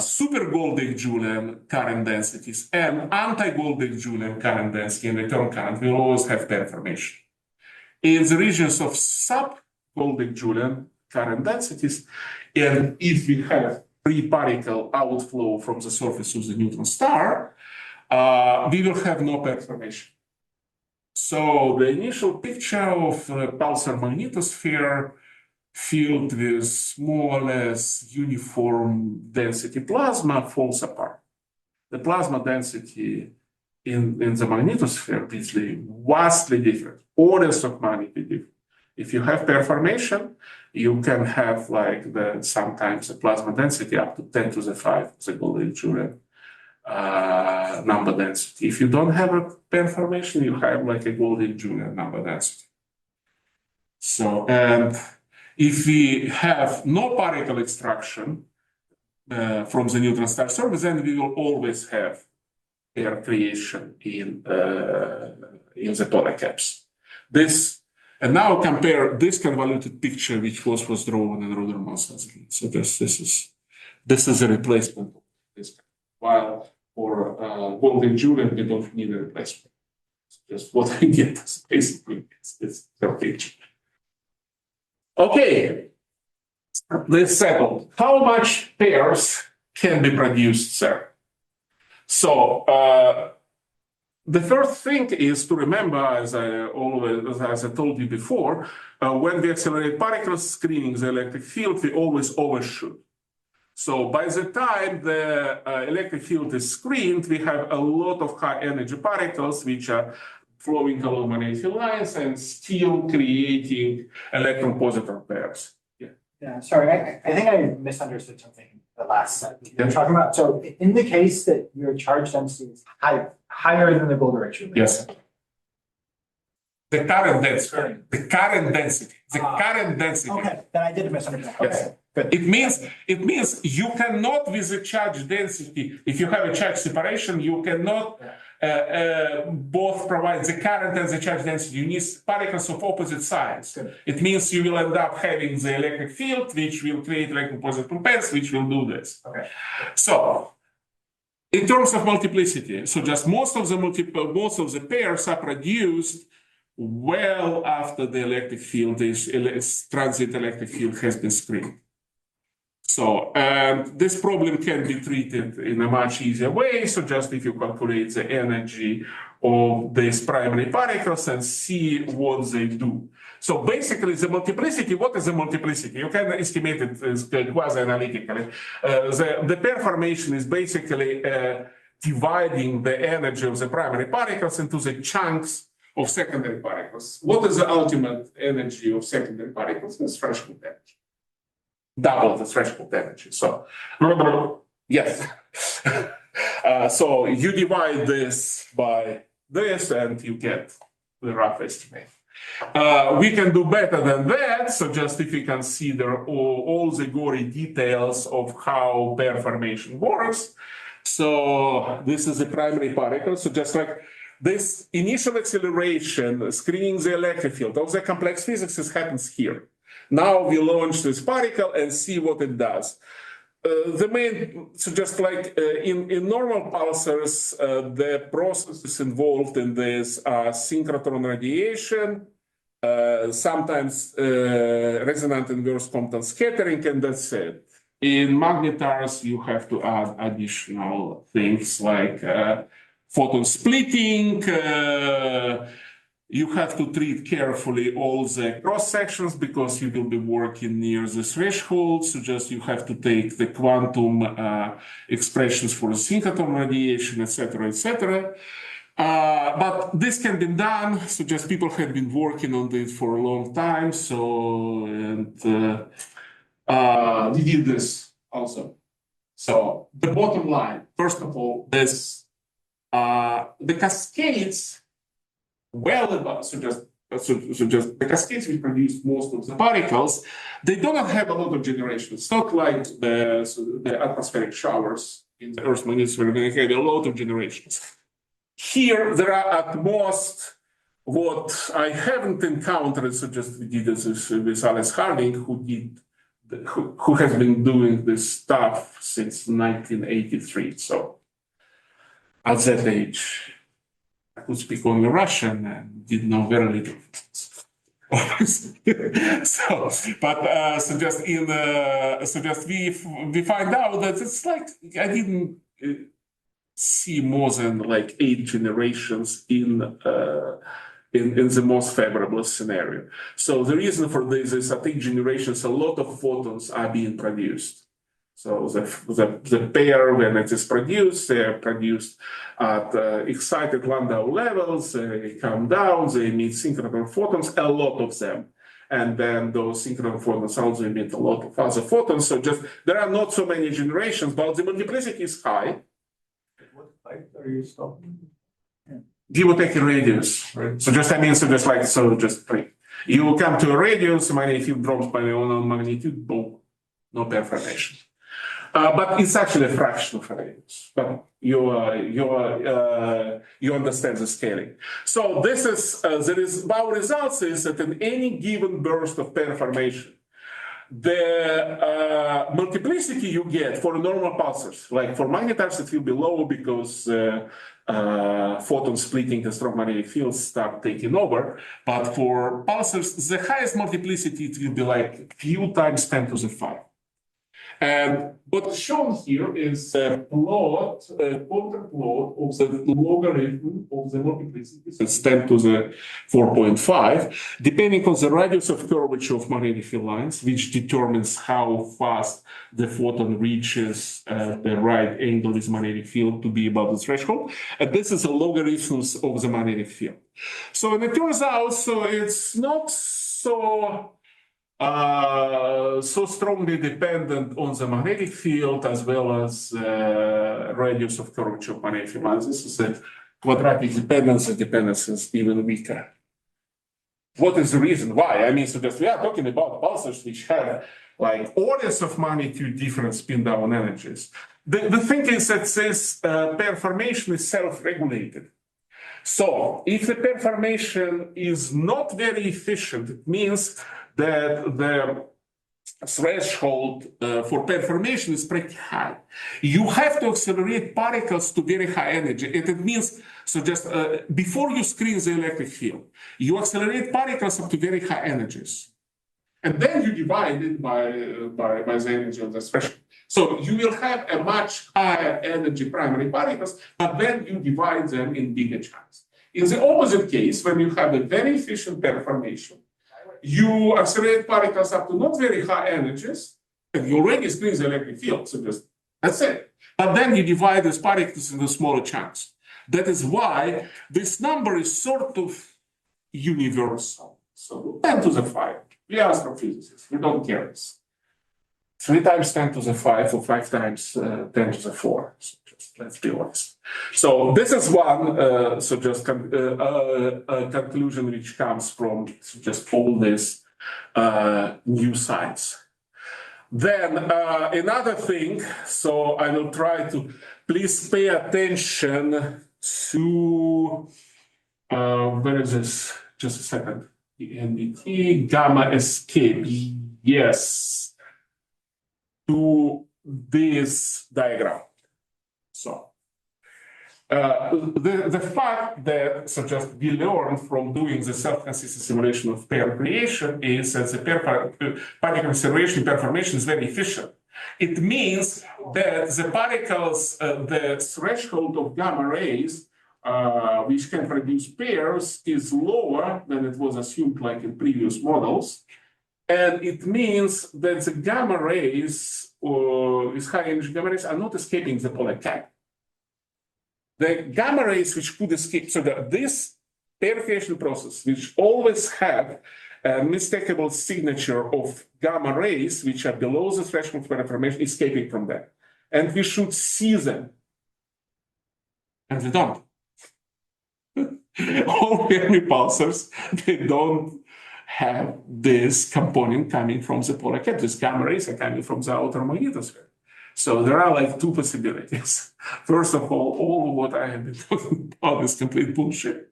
super Golding Julian current densities and anti-Golding Julian current density and return current will always have pair formation. In the regions of sub-Golding Julian current densities, and if we have free particle outflow from the surface of the neutron star, we will have no pair formation. So the initial picture of a pulsar magnetosphere filled with more or less uniform density plasma falls apart. The plasma density in the magnetosphere is vastly different, orders of magnitude different. If you have pair formation, you can have like sometimes a plasma density up to 10 to the 5, the Golding Julian number density. If you don't have a pair formation, you have like a Golding Julian number density. So, and if we have no particle extraction from the neutron star surface, then we will always have pair creation in the polar caps. And now compare this convoluted picture, which was drawn in Ruderman's. So this is a replacement of this. While for Golding Julian, we don't need a replacement. It's just what we get is basically it's the picture. Okay, let's settle. How much pairs can be produced, sir? So the first thing is to remember, as I told you before, when we accelerate particles screening the electric field, we always overshoot. So by the time the electric field is screened, we have a lot of high energy particles which are flowing along magnetic lines and still creating electron-positron pairs. Yeah, sorry, I think I misunderstood something in the last sentence. You're talking about, so in the case that your charge density is higher than the Golding. Yes. The current density. The current density. The current density. Okay, then I did misunderstand. Yes. Okay, good. It means you cannot, with the charge density, if you have a charge separation, you cannot both provide the current and the charge density. You need particles of opposite signs. Good. It means you will end up having the electric field, which will create electron-positron pairs, which will do this. Okay. So In terms of multiplicity, so just most of the pairs are produced well after the electric field transient electric field has been screened. So, and this problem can be treated in a much easier way. So just if you calculate the energy of these primary particles and see what they do. So basically the multiplicity, what is the multiplicity? You can estimate it as quasi-analytically. The pair formation is basically dividing the energy of the primary particles into the chunks of secondary particles. What is the ultimate energy of secondary particles? It's threshold energy. Double the threshold energy. So, yes. So you divide this by this and you get the rough estimate. We can do better than that. So just if you consider all the gory details of how pair formation works. So this is the primary particle. So just like this initial acceleration, screening the electric field of the complex physics happens here. Now we launch this particle and see what it does. So just like in normal pulsars, the processes involved in this are synchrotron radiation, sometimes resonant inverse Compton scattering, and that's it. In magnetars, you have to add additional things like photon splitting. You have to treat carefully all the cross sections because you will be working near the threshold. So just you have to take the quantum expressions for the synchrotron radiation, etc., etc. But this can be done. So just people have been working on this for a long time. So we did this also. So the bottom line, first of all, is the cascades. Well above, so just the cascades which produce most of the particles, they do not have a lot of generation. It's not like the atmospheric showers in the Earth's magnetosphere, they have a lot of generations. Here, there are at most what I haven't encountered, so just we did this with Alice Harding, who has been doing this stuff since 1983. So at that age, I could speak only Russian and did know very little. We find out that it's like I didn't see more than like 8 generations in the most favorable scenario. So the reason for this is at 8 generations, a lot of photons are being produced. So the pair, when it is produced, they are produced at excited Landau levels, they come down, they emit synchrotron photons, a lot of them. And then those synchrotron photons also emit a lot of other photons. So just there are not so many generations, but the multiplicity is high. What height are you stopping? Give or take a radius, right? So just you come to a radius, magnetic field drops by the unknown magnitude, boom, no pair formation. But it's actually a fraction of a radius. But you understand the scaling. So this is our results is that in any given burst of pair formation, the multiplicity you get for normal pulsars, like for magnetars, it will be low because photon splitting and strong magnetic fields start taking over. But for pulsars, the highest multiplicity it will be like few times 10 to the 5. And what's shown here is a plot, a contour plot of the logarithm of the multiplicity. So it's 10 to the 4.5, depending on the radius of curvature of magnetic field lines, which determines how fast the photon reaches the right angle with magnetic field to be above the threshold. And this is a logarithm of the magnetic field. So and it turns out, so it's not so strongly dependent on the magnetic field as well as radius of curvature of magnetic field lines. This is a quadratic dependence. The dependence is even weaker. What is the reason why? I mean, so just we are talking about pulsars which have like orders of magnitude different spin down energies. The thing is that this pair formation is self-regulated. So if the pair formation is not very efficient, it means that the threshold for performation is pretty high. You have to accelerate particles to very high energy. And it means, so just before you screen the electric field, you accelerate particles up to very high energies. And then you divide it by the energy of the threshold. So you will have a much higher energy primary particles, but then you divide them in bigger chunks. In the opposite case, when you have a very efficient performation, you accelerate particles up to not very high energies, and you already screen the electric field, so just that's it. But then you divide these particles into smaller chunks. That is why this number is sort of universal. So 10 to the 5. We are astrophysicists, we don't care this. 3 times 10 to the 5 or 5 times 10 to the 4. So just let's be honest. So this is one conclusion which comes from just all this new science. Then another thing, so I will try to please pay attention to where is this? Just a second. The NBT gamma escape. Yes. To this diagram. So the fact that, so just we learn from doing the self-consistent simulation of pair creation is that the particle acceleration performation is very efficient. It means that the particles, the threshold of gamma rays, which can produce pairs, is lower than it was assumed like in previous models. And it means that the gamma rays, or these high energy gamma rays, are not escaping the polar cap. The gamma rays which could escape, so that this pair creation process, which always had a mistakable signature of gamma rays, which are below the threshold for information, escaping from them. And we should see them. And we don't. All Fermi pulsars, they don't have this component coming from the polar cap. These gamma rays are coming from the outer magnetosphere. So there are like 2 possibilities. First of all of what I have been talking about is complete bullshit.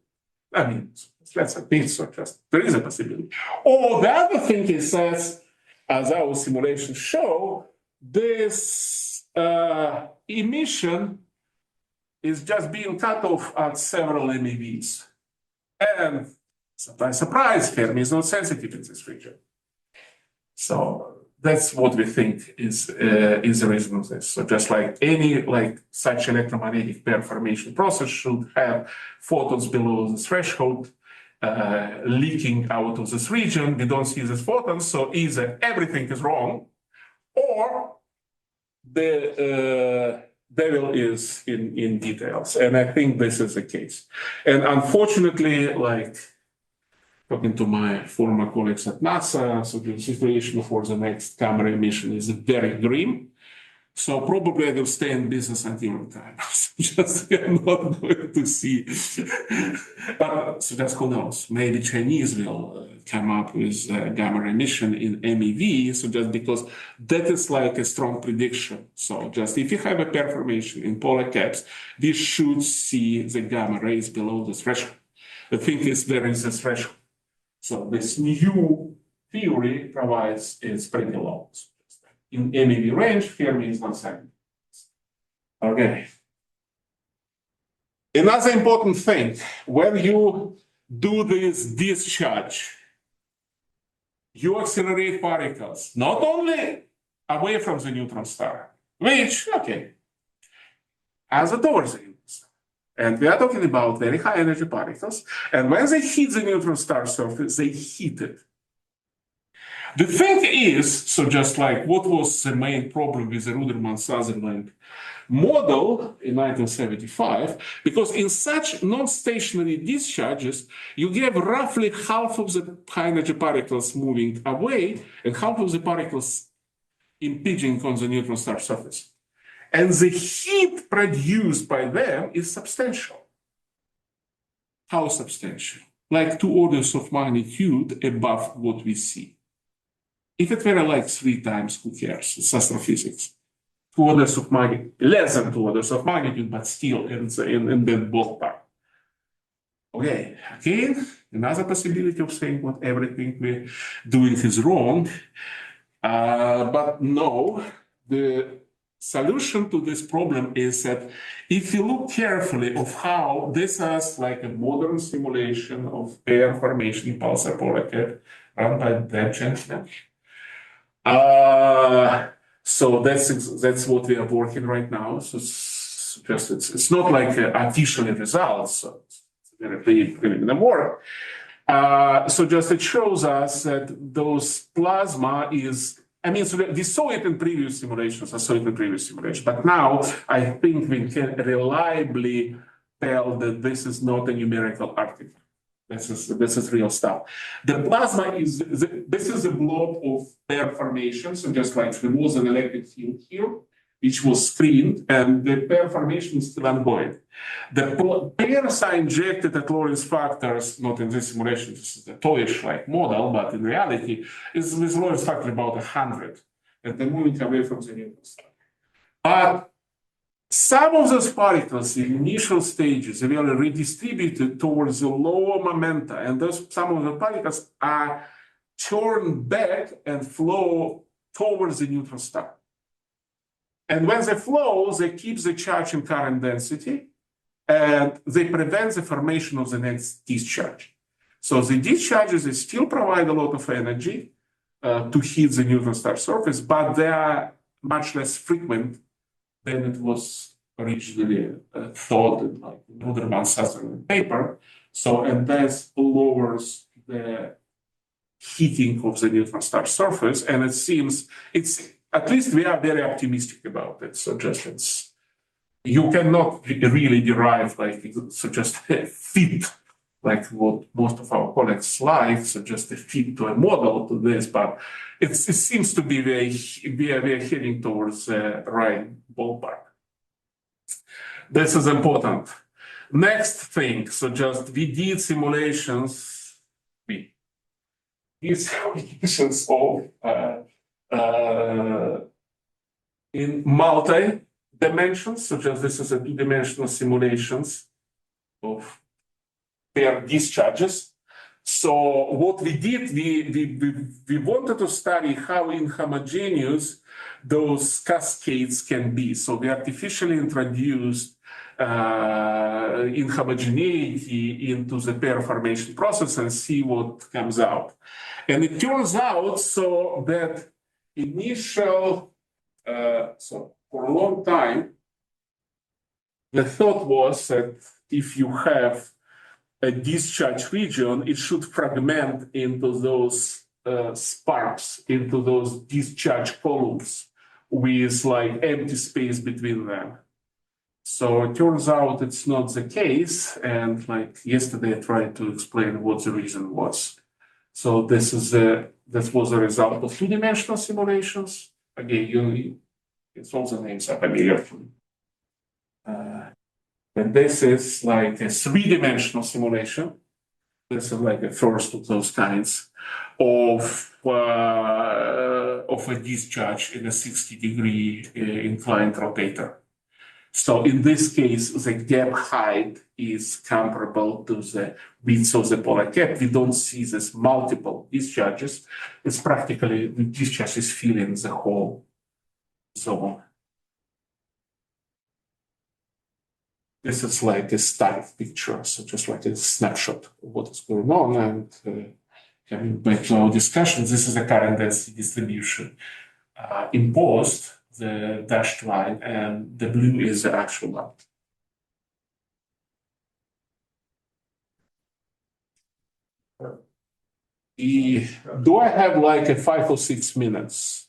I mean, let's admit, so just there is a possibility. Or the other thing is that, as our simulations show, this emission is just being cut off at several MeVs. And surprise, surprise, Fermi is not sensitive in this region. So that's what we think is the reason of this. So just like any such electromagnetic pair formation process should have photons below the threshold leaking out of this region. We don't see these photons, so either everything is wrong, or the devil is in details. And I think this is the case. And unfortunately, talking to my former colleagues at NASA, so the situation for the next camera emission is very grim. So probably I will stay in business until time. Just we are not going to see. But so just who knows? Maybe Chinese will come up with gamma emission in MEV. So just because that is like a strong prediction. So just if you have a pair formation in polar caps, we should see the gamma rays below the threshold. The thing is, there is a threshold. So this new theory provides is pretty low. In MEV range, Fermi is not saying. Okay. Another important thing, when you do this discharge, you accelerate particles, not only away from the neutron star, which, okay, as a towards the neutron star. And we are talking about very high energy particles. And when they hit the neutron star surface, they heat it. The thing is, so just like what was the main problem with the Ruderman-Sutherland model in 1975, because in such non-stationary discharges, you get roughly half of the high energy particles moving away and half of the particles impinging on the neutron star surface. And the heat produced by them is substantial. How substantial? Like 2 orders of magnitude above what we see. If it were like 3 times, who cares? It's astrophysics. 2 orders of magnitude, less than 2 orders of magnitude, but still in that ballpark. Okay, again, another possibility of saying what everything we're doing is wrong But no, the solution to this problem is that if you look carefully of how this is like a modern simulation of pair formation pulsar polar cap run by that gentleman. So that's what we are working right now. So it's not like official results. So it's very in the work. So just it shows us that those plasma is. I mean, so we saw it in previous simulations. But now I think we can reliably tell that this is not a numerical artifact. This is real stuff. The plasma is this is a blob of pair formation. So just like there was an electric field here, which was screened, and the pair formation is still unvoid. The pairs are injected at Lorentz factors, not in this simulation, this is a toyish-like model, but in reality, is with Lorentz factor about 100, and they're moving away from the neutron star. But some of those particles in initial stages are redistributed towards the lower momenta, and some of the particles are turned back and flow towards the neutron star. And when they flow, they keep the charge in current density, and they prevent the formation of the next discharge. So the discharges they still provide a lot of energy to hit the neutron star surface, but they are much less frequent than it was originally thought in like Ruderman-Sutherland paper. So, and that lowers the heating of the neutron star surface, and it seems at least we are very optimistic about it. So just you cannot really derive like so just a fit like what most of our colleagues like, so just a fit to a model to this, but it seems to be we are heading towards the right ballpark. This is important. Next thing, so just we did simulations. We did simulations of in multi-dimensions, so just this is a two-dimensional simulations of pair discharges. So what we did, we wanted to study how inhomogeneous those cascades can be. So we artificially introduced inhomogeneity into the pair formation process and see what comes out. And it turns out so that initial, so for a long time, the thought was that if you have a discharge region, it should fragment into those sparks, into those discharge columns with like empty space between them. So it turns out it's not the case. And like yesterday, I tried to explain what the reason was. So this was a result of two-dimensional simulations. Again, it's all the names are familiar for me. And this is like a three-dimensional simulation. This is like the first of those kinds of a discharge in a 60-degree inclined rotator. So in this case, the gap height is comparable to the width of the polar cap. We don't see this multiple discharges. It's practically the discharge is filling the whole zone. This is like a static picture, so just like a snapshot of what is going on. And coming back to our discussion, this is a current density distribution imposed, the dashed line, and the blue is the actual one. Do I have like a 5 or 6 minutes?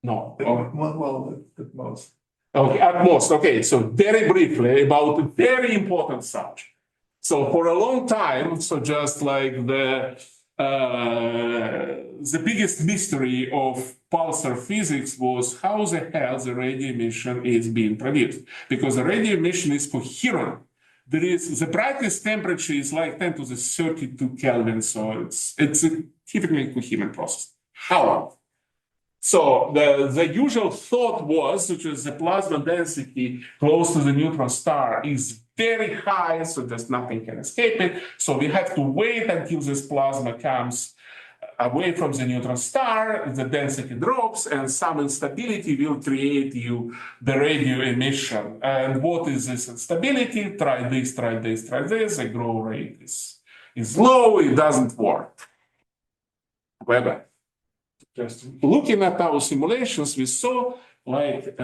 No. Well, at most. Okay, at most. Okay, so very briefly about a very important subject. So for a long time, so just like the biggest mystery of pulsar physics was how the hell the radio emission is being produced, because the radio emission is coherent. There is the brightest temperature is like 10 to the 32 Kelvin, so it's a typically coherent process. How? So the usual thought was, which is the plasma density close to the neutron star is very high, so just nothing can escape it. So we have to wait until this plasma comes away from the neutron star, the density drops, and some instability will create you the radio emission. And what is this instability? Try this, try this, try this. The growth rate is low. It doesn't work. However, just looking at our simulations, we saw like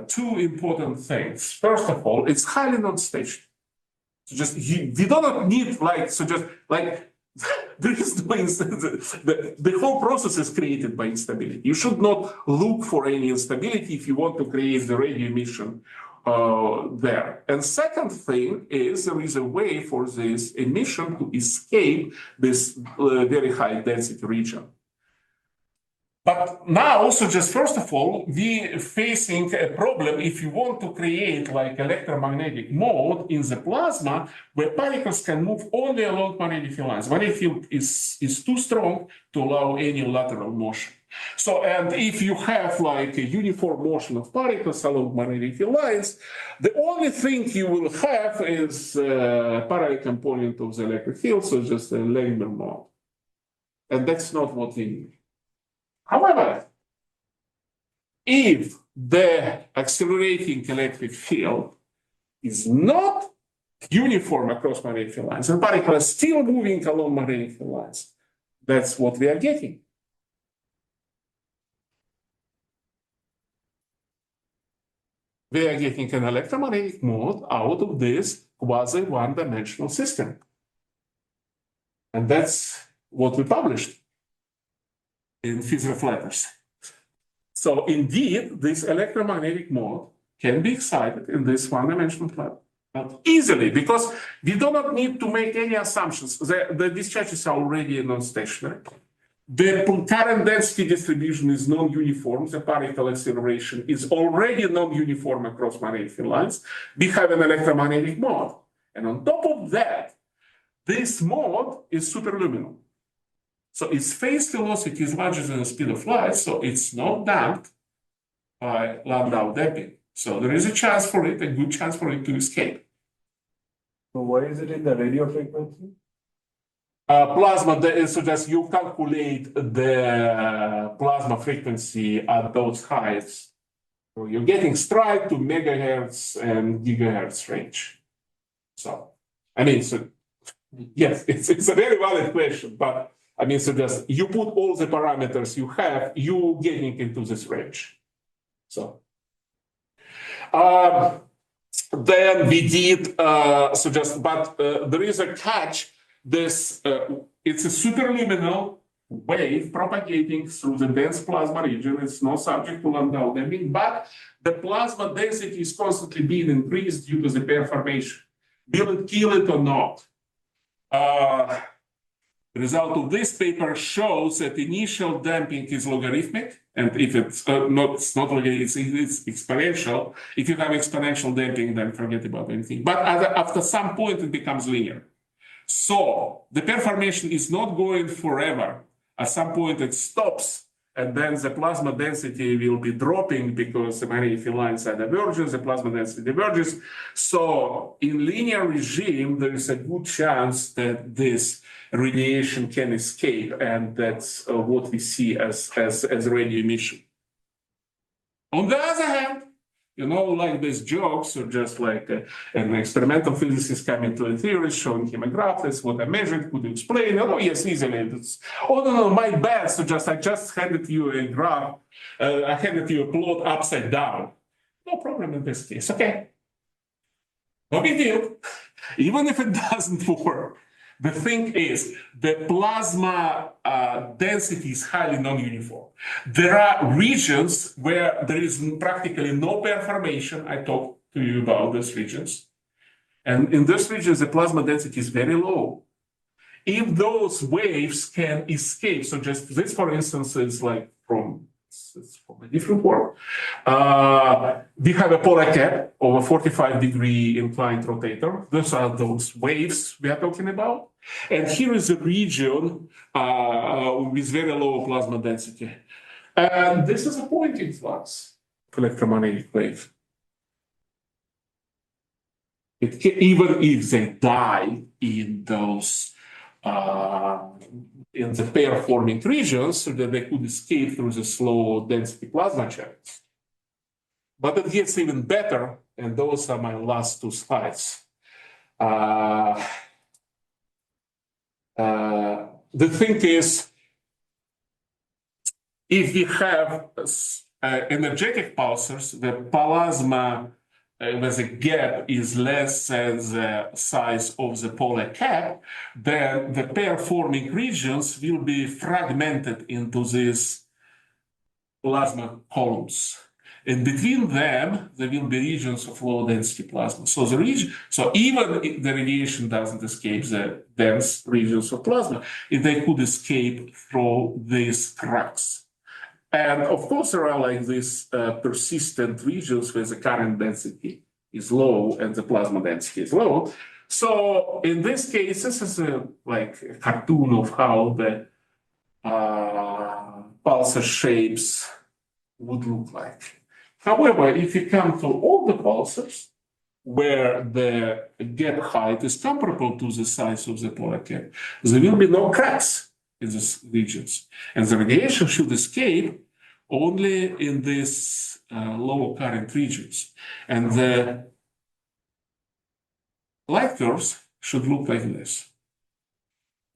two important things. First of all, it's highly non-stationary. So just we do not need like so just like there is no the whole process is created by instability. You should not look for any instability if you want to create the radio emission there. And second thing is there is a way for this emission to escape this very high density region. But now also just first of all, we facing a problem if you want to create like electromagnetic mode in the plasma where particles can move only along magnetic field lines. Magnetic field is too strong to allow any lateral motion. So, and if you have like a uniform motion of particles along magnetic field lines, the only thing you will have is a parallel component of the electric field, so just a Langmuir mode. And that's not what we need. However, if the accelerating electric field is not uniform across magnetic field lines and particles are still moving along magnetic field lines, that's what we are getting. We are getting an electromagnetic mode out of this quasi one-dimensional system. And that's what we published in Physics Letters. So indeed, this electromagnetic mode can be excited in this one-dimensional level. Not easily, because we do not need to make any assumptions. The discharges are already non-stationary. The current density distribution is non-uniform. The particle acceleration is already non-uniform across magnetic field lines. We have an electromagnetic mode. And on top of that, this mode is superluminal. So its phase velocity is larger than the speed of light, so it's not damped by Landau damping. So there is a chance for it, a good chance for it to escape. So why is it in the radio frequency? Plasma, so just you calculate the plasma frequency at those heights. So you're getting strike to megahertz and gigahertz range. So, I mean, so yes, it's a very valid question, but I mean, so just you put all the parameters you have, you getting into this range. So then we did but there is a catch. This it's a superluminal wave propagating through the dense plasma region. It's not subject to Landau damping, but the plasma density is constantly being increased due to the pair formation. Will it kill it or not? The result of this paper shows that initial damping is logarithmic, and if it's not logarithmic, it's exponential. If you have exponential damping, then forget about anything. But after some point, it becomes linear. So the pair formation is not going forever. At some point, it stops, and then the plasma density will be dropping because the magnetic field lines are divergent, the plasma density diverges. So in linear regime, there is a good chance that this radiation can escape, and that's what we see as radio emission. On the other hand, you know, like these jokes are just like an experimental physicist coming to a theory, showing him a graph, that's what I measured, could you explain? Oh, yes, easily. Oh, no, my bad. So I just handed you a graph, I handed you a plot upside down. No problem in this case, okay. No big deal. Even if it doesn't work, the thing is, the plasma density is highly non-uniform. There are regions where there is practically no pair formation. I talked to you about these regions. And in those regions, the plasma density is very low. If those waves can escape, so just this, for instance, is like from a different world. We have a polar cap of a 45-degree inclined rotator. Those are those waves we are talking about. And here is a region with very low plasma density. And this is a Poynting flux electromagnetic wave. Even if they die in those in the pair-forming regions so that they could escape through the slow density plasma channels. But it gets even better, and those are my last two slides. The thing is, if we have energetic pulsars, the plasma where the gap is less than the size of the polar cap, then the pair-forming regions will be fragmented into these plasma columns. And between them, there will be regions of low-density plasma. So even if the radiation doesn't escape the dense regions of plasma, they could escape through these cracks. And of course, there are like these persistent regions where the current density is low and the plasma density is low. So in this case, this is like a cartoon of how the pulsar shapes would look like. However, if you come to all the pulsars, where the gap height is comparable to the size of the polar cap, there will be no cracks in these regions. And the radiation should escape only in these low current regions. And the light curves should look like this.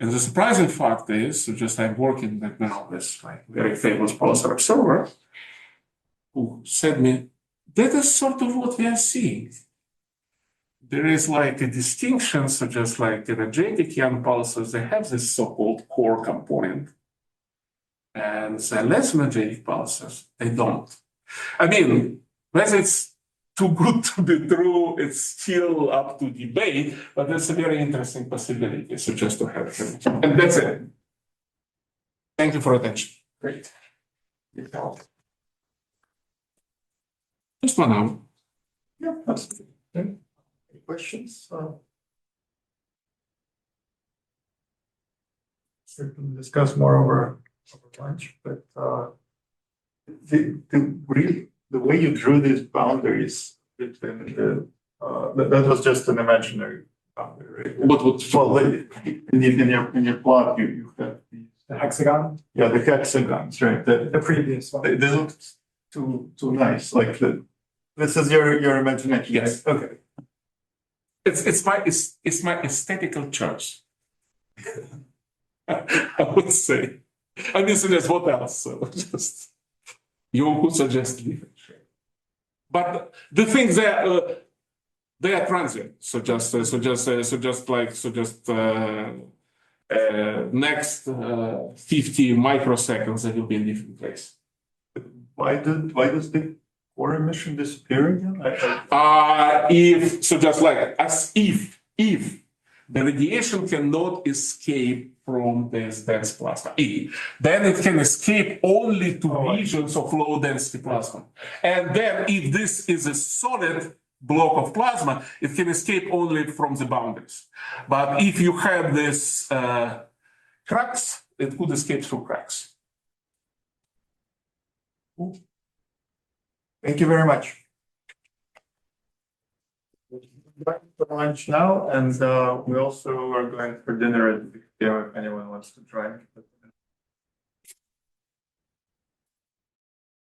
And the surprising fact is, I'm working right now with like very famous pulsar observer who said me, that is sort of what we are seeing. There is like a distinction, so just like energetic young pulsars, they have this so-called core component. And the less energetic pulsars, they don't. I mean, whether it's too good to be true, it's still up to debate, but that's a very interesting possibility, so just to have it. And that's it. Thank you for attention. Great. Just 1 hour. Yeah, that's good. Any questions? We can discuss more over lunch, but the way you drew these boundaries between that was just an imaginary boundary, right? Well, in your plot, you have these The hexagon, the hexagons, right? the previous one. They look too nice. Like this is your imagination. Yes. Right? Okay. It's my aesthetical choice. I would say. I mean, suggest what else? So just you could suggest different shape. But the things that they are transient. So just next 50 microseconds, they will be in different place. Why does the core emission disappear again? If the radiation cannot escape from this dense plasma, then it can escape only to regions of low density plasma. And then if this is a solid block of plasma, it can escape only from the boundaries. But if you have this cracks, it could escape through cracks. Thank you very much. Back to lunch now, and we also are going for dinner at 6 p.m. if anyone wants to join.